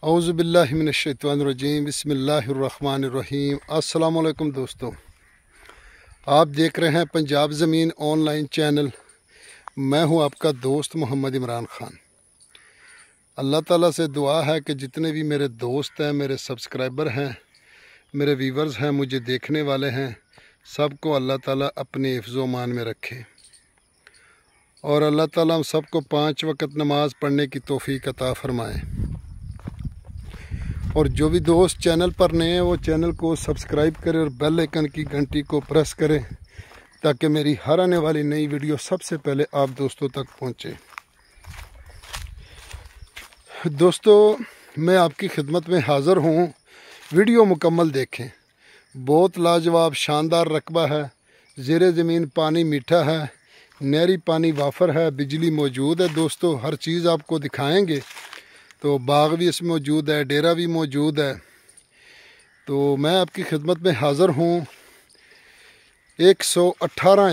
औज़ुबिल्लाहि मिनश्शैतानिर्रजीम बिस्मिल्लाहिर्रहमानिर्रहीम। अस्सलाम वालेकुम दोस्तों, आप देख रहे हैं पंजाब ज़मीन ऑनलाइन चैनल। मैं हूं आपका दोस्त मोहम्मद इमरान ख़ान। अल्लाह ताला से दुआ है कि जितने भी मेरे दोस्त हैं, मेरे सब्सक्राइबर हैं, मेरे व्यूवर्स हैं, मुझे देखने वाले हैं, सबको अल्लाह ताला अपने हिफ्ज़ मान में रखे और अल्लाह ताला हम सबको 5 वक़्त नमाज पढ़ने की तौफ़ीक अता फ़रमाए। और जो भी दोस्त चैनल पर नए हैं वो चैनल को सब्सक्राइब करें और बेल आइकन की घंटी को प्रेस करें ताकि मेरी हर आने वाली नई वीडियो सबसे पहले आप दोस्तों तक पहुंचे। दोस्तों, मैं आपकी खिदमत में हाज़िर हूं। वीडियो मुकम्मल देखें। बहुत लाजवाब शानदार रकबा है। ज़ेरे ज़मीन पानी मीठा है, नहरी पानी वाफर है, बिजली मौजूद है। दोस्तों, हर चीज़ आपको दिखाएंगे। तो बाग भी इसमें मौजूद है, डेरा भी मौजूद है। तो मैं आपकी खिदमत में हाज़िर हूँ। 118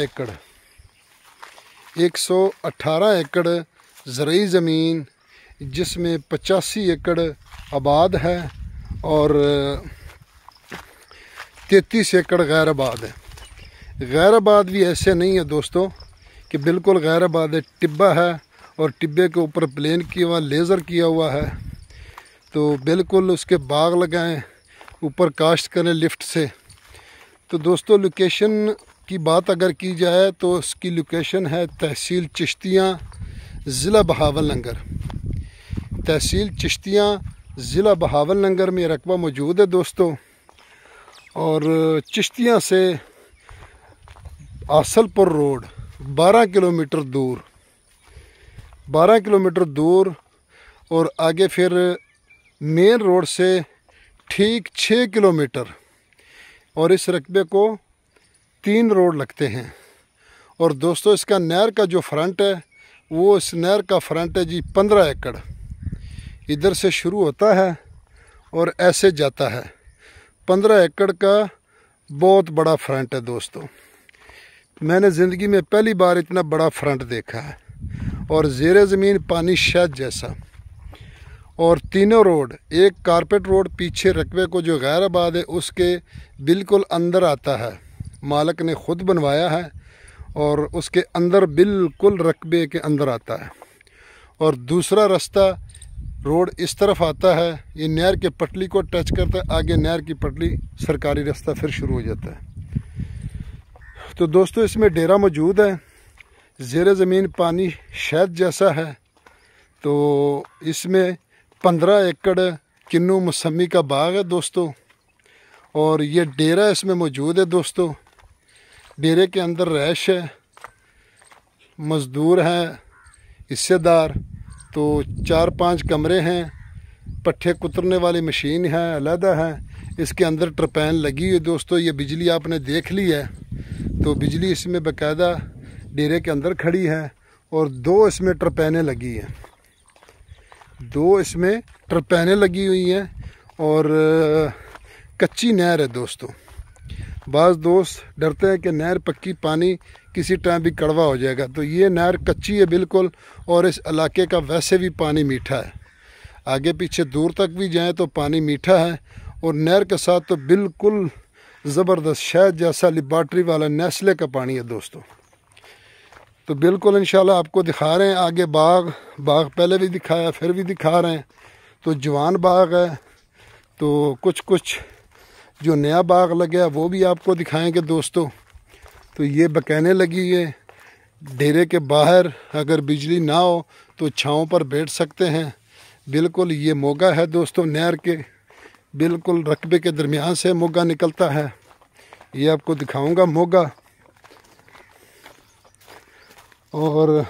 एकड़ ज़रई ज़मीन, जिसमें 85 एकड़ आबाद है और 33 एकड़ गैर आबाद है। गैर आबाद भी ऐसे नहीं है दोस्तों कि बिल्कुल गैर आबाद है। टिब्बा है और टिब्बे के ऊपर प्लेन किया हुआ, लेज़र किया हुआ है। तो बिल्कुल उसके बाग लगाएं, ऊपर काश्त करें लिफ्ट से। तो दोस्तों, लोकेशन की बात अगर की जाए तो उसकी लोकेशन है तहसील चिश्तियाँ, ज़िला बहावलनगर। तहसील चिश्तियाँ, ज़िला बहावलनगर में रकबा मौजूद है दोस्तों। और चिश्तियाँ से आसलपुर रोड 12 किलोमीटर दूर और आगे फिर मेन रोड से ठीक 6 किलोमीटर। और इस रकबे को 3 रोड लगते हैं। और दोस्तों, इसका नहर का जो फ्रंट है वो इस नहर का फ्रंट है जी 15 एकड़। इधर से शुरू होता है और ऐसे जाता है। 15 एकड़ का बहुत बड़ा फ्रंट है दोस्तों। मैंने ज़िंदगी में पहली बार इतना बड़ा फ्रंट देखा है। और ज़ेरे ज़मीन पानी शहद जैसा। और तीनों रोड, एक कारपेट रोड पीछे रकबे को जो गैर आबाद है उसके बिल्कुल अंदर आता है। मालिक ने ख़ुद बनवाया है और उसके अंदर बिल्कुल रकबे के अंदर आता है। और दूसरा रास्ता रोड इस तरफ आता है, ये नहर के पटली को टच करता है। आगे नहर की पटली सरकारी रास्ता फिर शुरू हो जाता है। तो दोस्तों, इसमें डेरा मौजूद है। ज़ेरे ज़मीन पानी शहद जैसा है। तो इसमें 15 एकड़ किन्नू मौसमी का बाग है दोस्तों। और ये डेरा इसमें मौजूद है दोस्तों। डेरे के अंदर रैश है, मज़दूर हैं, हिस्सेदार। तो 4-5 कमरे हैं, पट्ठे कुतरने वाली मशीन है, अलहदा है। इसके अंदर ट्रपैन लगी हुई दोस्तों। ये बिजली आपने देख ली है। तो बिजली इसमें बाकायदा डेरे के अंदर खड़ी है। और 2 इसमें ट्रपैनें लगी हैं। 2 इसमें ट्रपैनें लगी हुई हैं। और कच्ची नहर है दोस्तों। बाज़ दोस्त डरते हैं कि नहर पक्की, पानी किसी टाइम भी कड़वा हो जाएगा। तो ये नहर कच्ची है बिल्कुल। और इस इलाके का वैसे भी पानी मीठा है। आगे पीछे दूर तक भी जाएं तो पानी मीठा है। और नहर के साथ तो बिल्कुल ज़बरदस्त शहद जैसा लिबार्ट्री वाला नेस्ले का पानी है दोस्तों। तो बिल्कुल इंशाल्लाह आपको दिखा रहे हैं आगे बाग पहले भी दिखाया, फिर भी दिखा रहे हैं। तो जवान बाग है। तो कुछ जो नया बाग लगा है वो भी आपको दिखाएंगे दोस्तों। तो ये बकैने लगी है। डेरे के बाहर अगर बिजली ना हो तो छाँव पर बैठ सकते हैं। बिल्कुल ये मोगा है दोस्तों। नहर के बिल्कुल रकबे के दरमियान से मोगा निकलता है। ये आपको दिखाऊंगा मोगा। और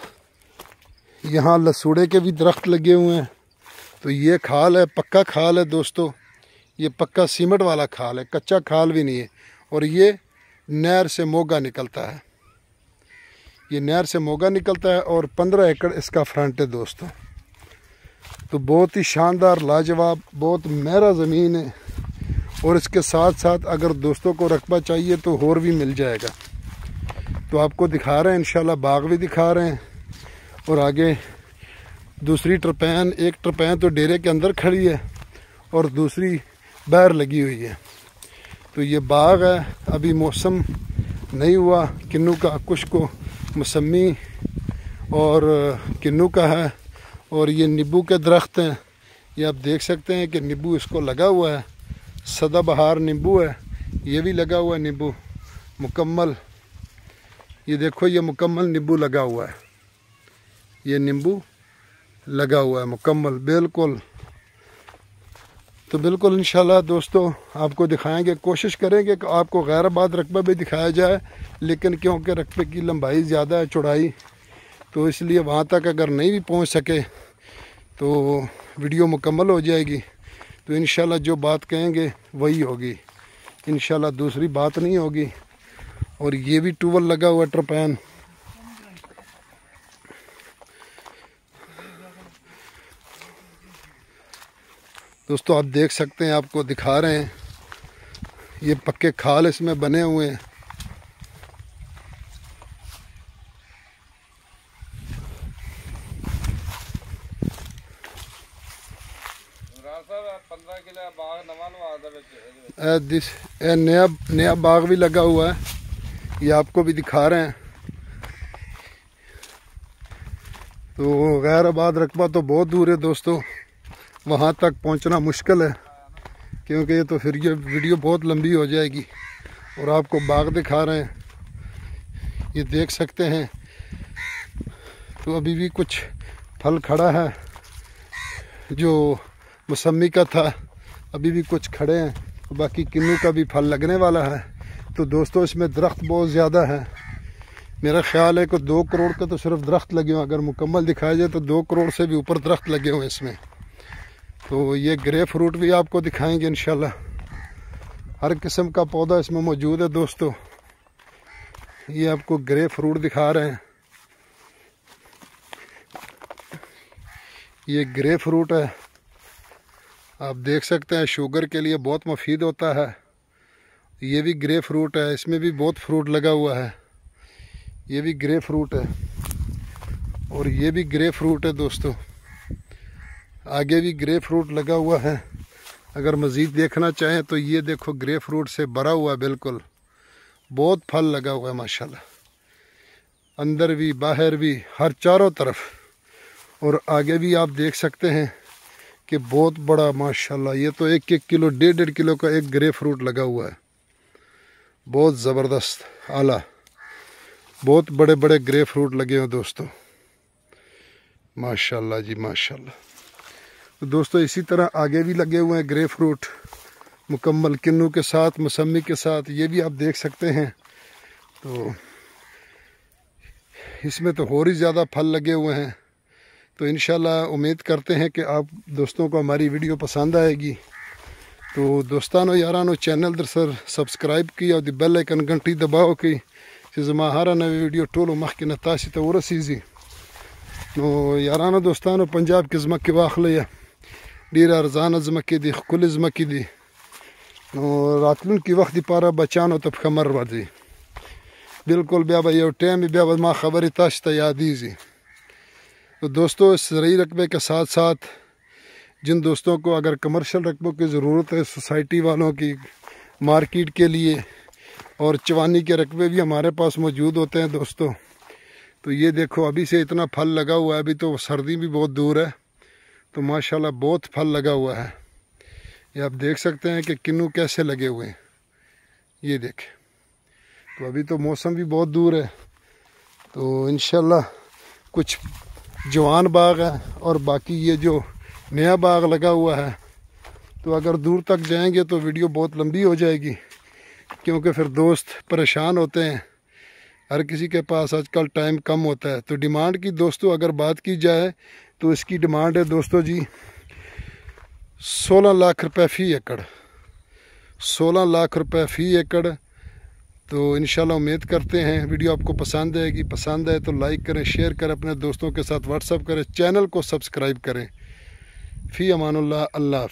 यहाँ लसूड़े के भी दरख्त लगे हुए हैं। तो ये खाल है, पक्का खाल है दोस्तों। ये पक्का सीमेंट वाला खाल है, कच्चा खाल भी नहीं है। और ये नहर से मोगा निकलता है। ये नहर से मोगा निकलता है। और 15 एकड़ इसका फ्रंट है दोस्तों। तो बहुत ही शानदार, लाजवाब, बहुत महंगा ज़मीन है। और इसके साथ साथ अगर दोस्तों को रकबा चाहिए तो और भी मिल जाएगा। तो आपको दिखा रहे हैं इंशाल्लाह, बाग भी दिखा रहे हैं। और आगे दूसरी ट्रपैन, एक ट्रपैन तो डेरे के अंदर खड़ी है और दूसरी बाहर लगी हुई है। तो ये बाग है, अभी मौसम नहीं हुआ किन्नू का, कुछ को मौसमी और किन्नू का है। और ये नींबू के दरख्त हैं, ये आप देख सकते हैं कि नींबू इसको लगा हुआ है, सदाबहार नींबू है, ये भी लगा हुआ है नींबू मुकम्मल। ये देखो ये मुकम्मल नींबू लगा हुआ है, ये नींबू लगा हुआ है मुकम्मल बिल्कुल। तो बिल्कुल इंशाल्लाह दोस्तों आपको दिखाएंगे, कोशिश करेंगे कि आपको गैराबाद रकबा भी दिखाया जाए, लेकिन क्योंकि रकबे की लंबाई ज़्यादा है, चौड़ाई, तो इसलिए वहाँ तक अगर नहीं भी पहुँच सके तो वीडियो मुकम्मल हो जाएगी। तो इंशाल्लाह जो बात कहेंगे वही होगी, इंशाल्लाह दूसरी बात नहीं होगी। और ये भी ट्यूबवेल लगा हुआ ट्रपैन, दोस्तों आप देख सकते हैं, आपको दिखा रहे हैं, ये पक्के खाल इसमें बने हुए हैं। नया बाग भी लगा हुआ है, ये आपको भी दिखा रहे हैं। तो गैराबाद रकबा तो बहुत दूर है दोस्तों, वहाँ तक पहुँचना मुश्किल है, क्योंकि ये तो फिर ये वीडियो बहुत लंबी हो जाएगी। और आपको बाग दिखा रहे हैं, ये देख सकते हैं। तो अभी भी कुछ फल खड़ा है, जो मौसमी का था, अभी भी कुछ खड़े हैं। तो बाकी किन्नू का भी फल लगने वाला है। तो दोस्तों इसमें दरख्त बहुत ज़्यादा है, मेरा ख्याल है कि 2 करोड़ के तो सिर्फ दरख्त लगे हुए, अगर मुकम्मल दिखाया जाए तो 2 करोड़ से भी ऊपर दरख्त लगे हुए इसमें। तो ये ग्रे फ्रूट भी आपको दिखाएंगे इंशाल्लाह, हर किस्म का पौधा इसमें मौजूद है दोस्तों। ये आपको ग्रे फ्रूट दिखा रहे हैं, ये ग्रे फ्रूट है, आप देख सकते हैं, शुगर के लिए बहुत मुफीद होता है। ये भी ग्रे फ्रूट है, इसमें भी बहुत फ्रूट लगा हुआ है, ये भी ग्रे फ्रूट है और ये भी ग्रे फ्रूट है दोस्तों, आगे भी ग्रे फ्रूट लगा हुआ है। अगर मज़ीद देखना चाहें तो ये देखो ग्रे फ्रूट से भरा हुआ है बिल्कुल, बहुत फल लगा हुआ है माशाल्लाह, अंदर भी बाहर भी, हर चारों तरफ। और आगे भी आप देख सकते हैं कि बहुत बड़ा माशाल्लाह, ये तो 1-1 किलो 1.5 किलो का एक ग्रे फ्रूट लगा हुआ है, बहुत ज़बरदस्त आला, बहुत बड़े बड़े ग्रे फ्रूट लगे हैं दोस्तों, माशाल्लाह जी माशाल्लाह। तो दोस्तों इसी तरह आगे भी लगे हुए हैं ग्रे फ्रूट मुकम्मल किन्नू के साथ, मौसमी के साथ, ये भी आप देख सकते हैं। तो इसमें तो और ही ज़्यादा फल लगे हुए हैं। तो इंशाल्लाह उम्मीद करते हैं कि आप दोस्तों को हमारी वीडियो पसंद आएगी। तो दोस्तानो यारानो चैनल दरसर सब्सक्राइब की और बेल आइकन घंटी दबाओ की ज़मा हर नवी वीडियो टोलो मख के नताशी तो रसीजी। तो यारानो दोस्तानो पंजाब के ज़मक्की वाखले ढेर अरजान ज़मक्की दी, खुल ज़मक्की दी, और रातलुन की वक्त पारा बचानो तब खमर वजी बिल्कुल ब्या यो टाइम ब्या माँ खबर ताश यादीजी। तो दोस्तों इस ज़रूरी रकबे के साथ साथ जिन दोस्तों को अगर कमर्शियल रकबों की ज़रूरत है, सोसाइटी वालों की, मार्केट के लिए, और चवानी के रकबे भी हमारे पास मौजूद होते हैं दोस्तों। तो ये देखो अभी से इतना फल लगा हुआ है, अभी तो सर्दी भी बहुत दूर है, तो माशाल्लाह बहुत फल लगा हुआ है। ये आप देख सकते हैं कि किन्नू कैसे लगे हुए हैं, ये देखें। तो अभी तो मौसम भी बहुत दूर है, तो इंशाल्लाह कुछ जवान बाग है और बाकी ये जो नया बाग लगा हुआ है। तो अगर दूर तक जाएंगे तो वीडियो बहुत लंबी हो जाएगी, क्योंकि फिर दोस्त परेशान होते हैं, हर किसी के पास आजकल टाइम कम होता है। तो डिमांड की दोस्तों अगर बात की जाए तो इसकी डिमांड है दोस्तों जी 16 लाख रुपए फ़ी एकड़, 16 लाख रुपए फ़ी एकड़। तो इंशाल्लाह उम्मीद करते हैं वीडियो आपको पसंद आएगी, पसंद आए तो लाइक करें, शेयर करें, अपने दोस्तों के साथ व्हाट्सअप करें, चैनल को सब्सक्राइब करें। फ़ी अमानुल्लाह, अल्लाह।